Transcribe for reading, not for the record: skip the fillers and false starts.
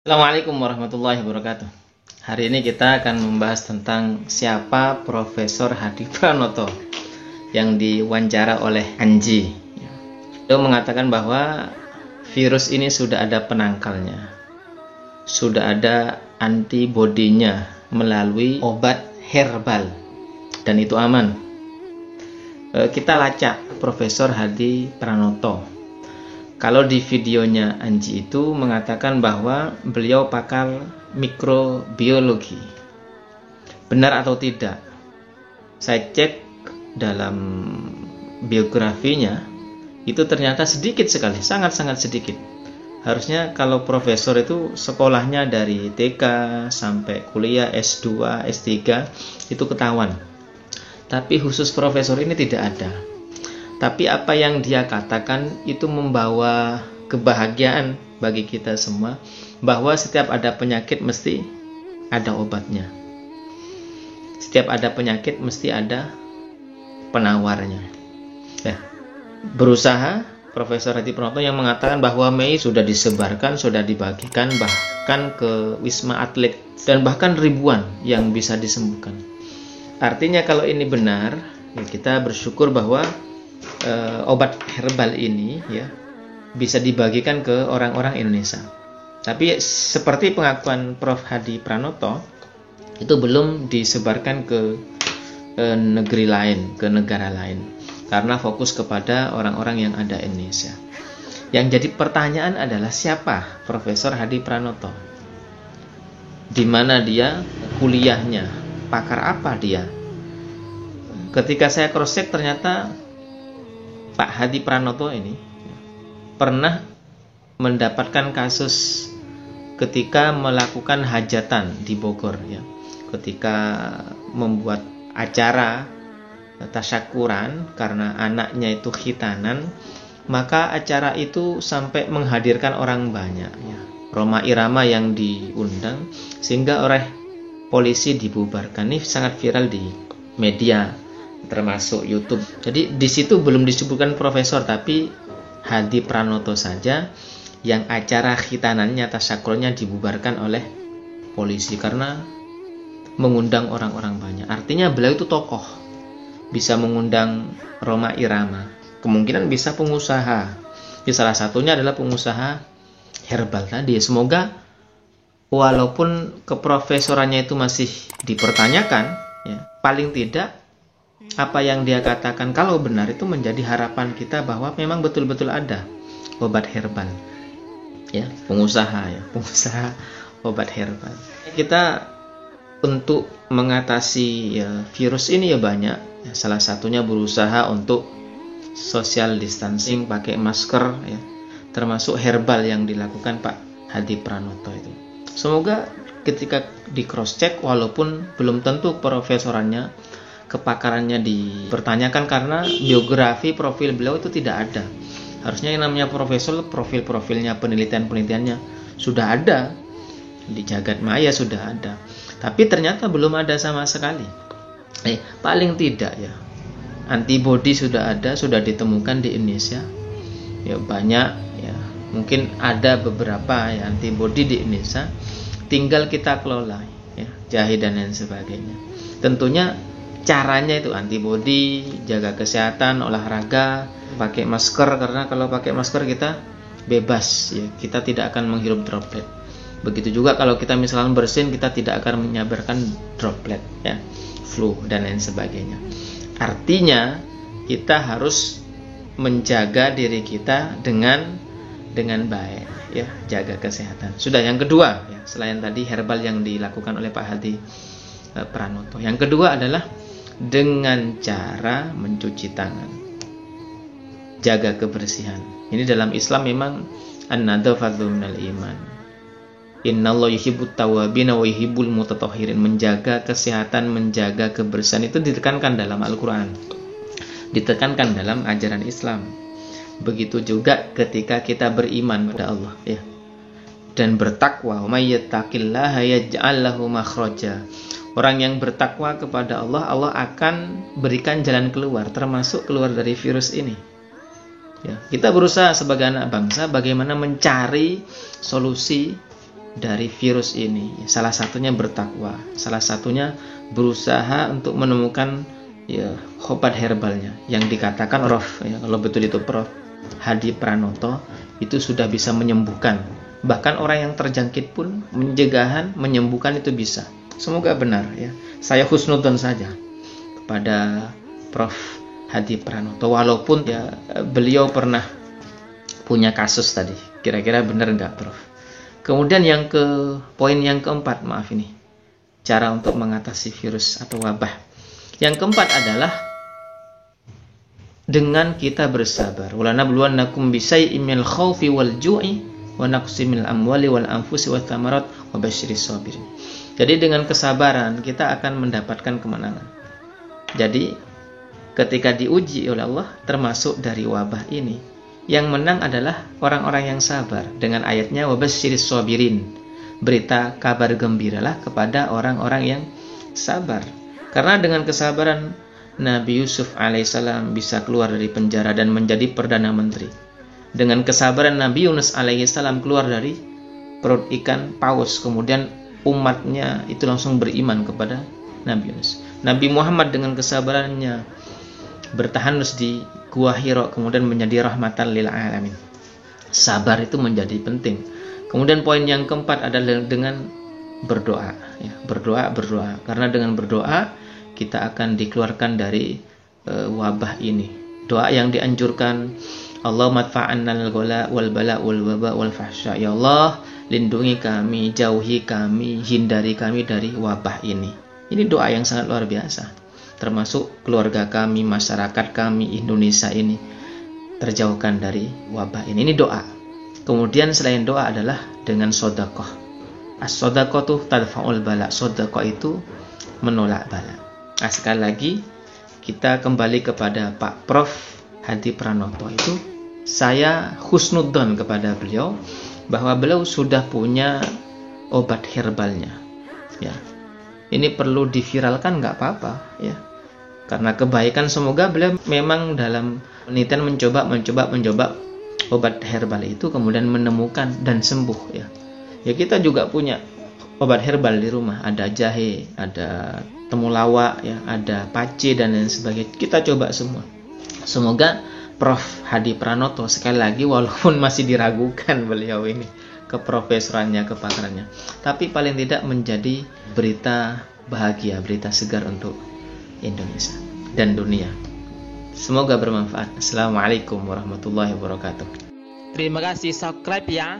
Assalamualaikum warahmatullahi wabarakatuh. Hari ini kita akan membahas tentang siapa Profesor Hadi Pranoto yang diwawancara oleh Anji. Dia mengatakan bahwa virus ini sudah ada penangkalnya, sudah ada antibodinya melalui obat herbal, dan itu aman. Kita lacak Profesor Hadi Pranoto. Kalau di videonya Anji itu mengatakan bahwa beliau pakar mikrobiologi. Benar atau tidak? Saya cek dalam biografinya, itu ternyata sedikit sekali, sangat-sangat sedikit. Harusnya kalau profesor itu sekolahnya dari TK sampai kuliah S2, S3 itu ketahuan. Tapi khusus profesor ini tidak ada. Tapi apa yang dia katakan itu membawa kebahagiaan bagi kita semua, bahwa setiap ada penyakit mesti ada obatnya. Setiap ada penyakit mesti ada penawarnya. Ya. Berusaha Profesor Hadi Pranoto yang mengatakan bahwa Mei sudah disebarkan, sudah dibagikan bahkan ke Wisma Atlet, dan bahkan ribuan yang bisa disembuhkan. Artinya kalau ini benar, ya kita bersyukur bahwa obat herbal ini ya bisa dibagikan ke orang-orang Indonesia. Tapi seperti pengakuan Prof Hadi Pranoto, itu belum disebarkan ke negeri lain, ke negara lain, karena fokus kepada orang-orang yang ada Indonesia. Yang jadi pertanyaan adalah siapa Profesor Hadi Pranoto? Di mana dia kuliahnya? Pakar apa dia? Ketika saya cross check, ternyata Pak Hadi Pranoto ini pernah mendapatkan kasus ketika melakukan hajatan di Bogor, ya. Ketika membuat acara tasyakuran karena anaknya itu khitanan, maka acara itu sampai menghadirkan orang banyak, ya. Rhoma Irama yang diundang, sehingga oleh polisi dibubarkan. Ini sangat viral di media termasuk YouTube. Jadi di situ belum disebutkan profesor, tapi Hadi Pranoto saja yang acara khitanannya, tasyakurannya dibubarkan oleh polisi karena mengundang orang-orang banyak. Artinya beliau itu tokoh, bisa mengundang Rhoma Irama, kemungkinan bisa pengusaha. Salah satunya adalah pengusaha herbal tadi. Semoga walaupun keprofesorannya itu masih dipertanyakan, ya, paling tidak apa yang dia katakan kalau benar itu menjadi harapan kita bahwa memang betul-betul ada obat herbal, ya, pengusaha obat herbal. Kita untuk mengatasi virus ini ya banyak, ya, salah satunya berusaha untuk social distancing, pakai masker, ya, termasuk herbal yang dilakukan Pak Hadi Pranoto itu. Semoga ketika di cross check, walaupun belum tentu profesorannya, kepakarannya dipertanyakan karena biografi profil beliau itu tidak ada. Harusnya yang namanya profesor, profil-profilnya, penelitian-penelitiannya sudah ada di jagat maya, sudah ada. Tapi ternyata belum ada sama sekali. Paling tidak ya, antibodi sudah ada, sudah ditemukan di Indonesia. Ya banyak, ya mungkin ada beberapa ya antibodi di Indonesia, tinggal kita kelola, ya, jahe dan lain sebagainya. Tentunya caranya itu antibodi, jaga kesehatan, olahraga, pakai masker, karena kalau pakai masker kita bebas, ya, kita tidak akan menghirup droplet. Begitu juga kalau kita misalnya bersin, kita tidak akan menyebarkan droplet, ya, flu dan lain sebagainya. Artinya kita harus menjaga diri kita dengan baik, ya, jaga kesehatan. Sudah. Yang kedua, ya, selain tadi herbal yang dilakukan oleh Pak Hadi Pranoto, yang kedua adalah dengan cara mencuci tangan, jaga kebersihan. Ini dalam Islam memang an-nadzafatu minal iman. Innallaha yuhibbut tawwabina wa yuhibbul mutatahhirin. Menjaga kesehatan, menjaga kebersihan itu ditekankan dalam Al-Qur'an, ditekankan dalam ajaran Islam. Begitu juga ketika kita beriman pada Allah, ya, dan bertakwa. May yattaqillaha yaj'al lahu makhraja. Orang yang bertakwa kepada Allah, Allah akan berikan jalan keluar, termasuk keluar dari virus ini. Ya, kita berusaha sebagai anak bangsa bagaimana mencari solusi dari virus ini. Salah satunya bertakwa, salah satunya berusaha untuk menemukan ya obat herbalnya yang dikatakan Prof ya, kalau betul itu Prof Hadi Pranoto itu sudah bisa menyembuhkan. Bahkan orang yang terjangkit pun mencegahan, menyembuhkan itu bisa. Semoga benar ya. Saya husnudzon saja kepada Prof Hadi Pranoto, walaupun ya beliau pernah punya kasus tadi. Kira-kira benar enggak, Prof? Kemudian poin yang keempat, maaf ini, cara untuk mengatasi virus atau wabah. Yang keempat adalah dengan kita bersabar. Walanabluwannakum bisay'in minal khaufi wal ju'i wa naqsin minal amwali wal anfusi wath thamarat wa basyiris sabirin. Jadi dengan kesabaran kita akan mendapatkan kemenangan. Jadi ketika diuji oleh Allah termasuk dari wabah ini, yang menang adalah orang-orang yang sabar. Dengan ayatnya wa basyiris sabirin. Berita kabar gembiralah kepada orang-orang yang sabar. Karena dengan kesabaran Nabi Yusuf alaihissalam bisa keluar dari penjara dan menjadi perdana menteri. Dengan kesabaran Nabi Yunus alaihissalam keluar dari perut ikan paus, kemudian umatnya itu langsung beriman kepada Nabi Yunus. Nabi Muhammad dengan kesabarannya bertahan di Gua Hira, kemudian menjadi rahmatan lil alamin. Sabar itu menjadi penting. Kemudian poin yang keempat adalah dengan berdoa. Ya, berdoa. Karena dengan berdoa kita akan dikeluarkan dari wabah ini. Doa yang dianjurkan, Allahumma adfa'annal ghala wal bala wal waba wal fahsya. Ya Allah, lindungi kami, jauhi kami, hindari kami dari wabah ini. Ini doa yang sangat luar biasa. Termasuk keluarga kami, masyarakat kami, Indonesia ini terjauhkan dari wabah ini. Ini doa. Kemudian selain doa adalah dengan sedekah. As-sedekah tadfa'ul bala. Sedekah itu menolak bala. Nah, sekali lagi kita kembali kepada Pak Prof Hadi Pranoto. Itu saya husnudzon kepada beliau bahwa beliau sudah punya obat herbalnya. Ya, ini perlu diviralkan nggak apa-apa ya. Karena kebaikan, semoga beliau memang dalam penelitian mencoba obat herbal itu kemudian menemukan dan sembuh ya. Ya kita juga punya obat herbal di rumah, ada jahe, ada temulawak ya, ada pace dan lain sebagainya. Kita coba semua. Semoga Prof Hadi Pranoto sekali lagi walaupun masih diragukan beliau ini keprofesorannya, kepakarannya, tapi paling tidak menjadi berita bahagia, berita segar untuk Indonesia dan dunia. Semoga bermanfaat. Assalamualaikum warahmatullahi wabarakatuh. Terima kasih, subscribe ya.